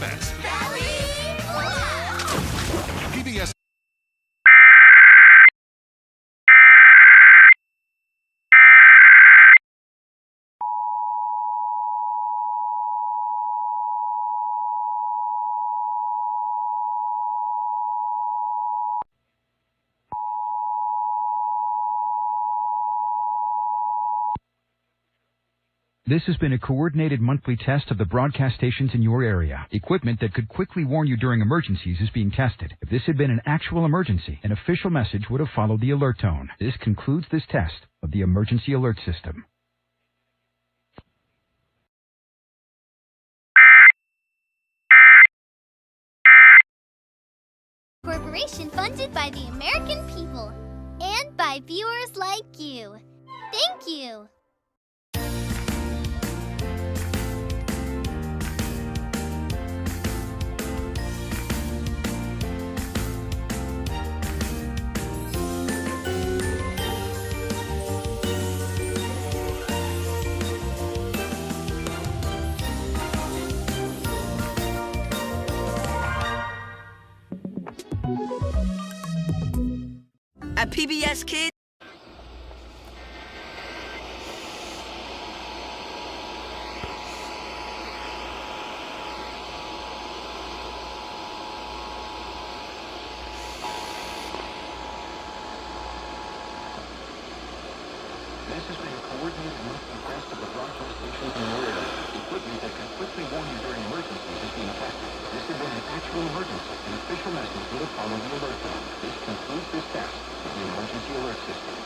best. PBS. This has been a coordinated monthly test of the broadcast stations in your area. Equipment that could quickly warn you during emergencies is being tested. If this had been an actual emergency, an official message would have followed the alert tone. This concludes this test of the emergency alert system. Corporation funded by the American people and by viewers like you. Thank you. At PBS Kids. This has been a coordinated monthly test of the broadcast stations in your area. Equipment that can quickly warn you during emergencies is being tested. This has been an actual emergency. An official message will follow the alert tone. This concludes this test of the emergency alert system.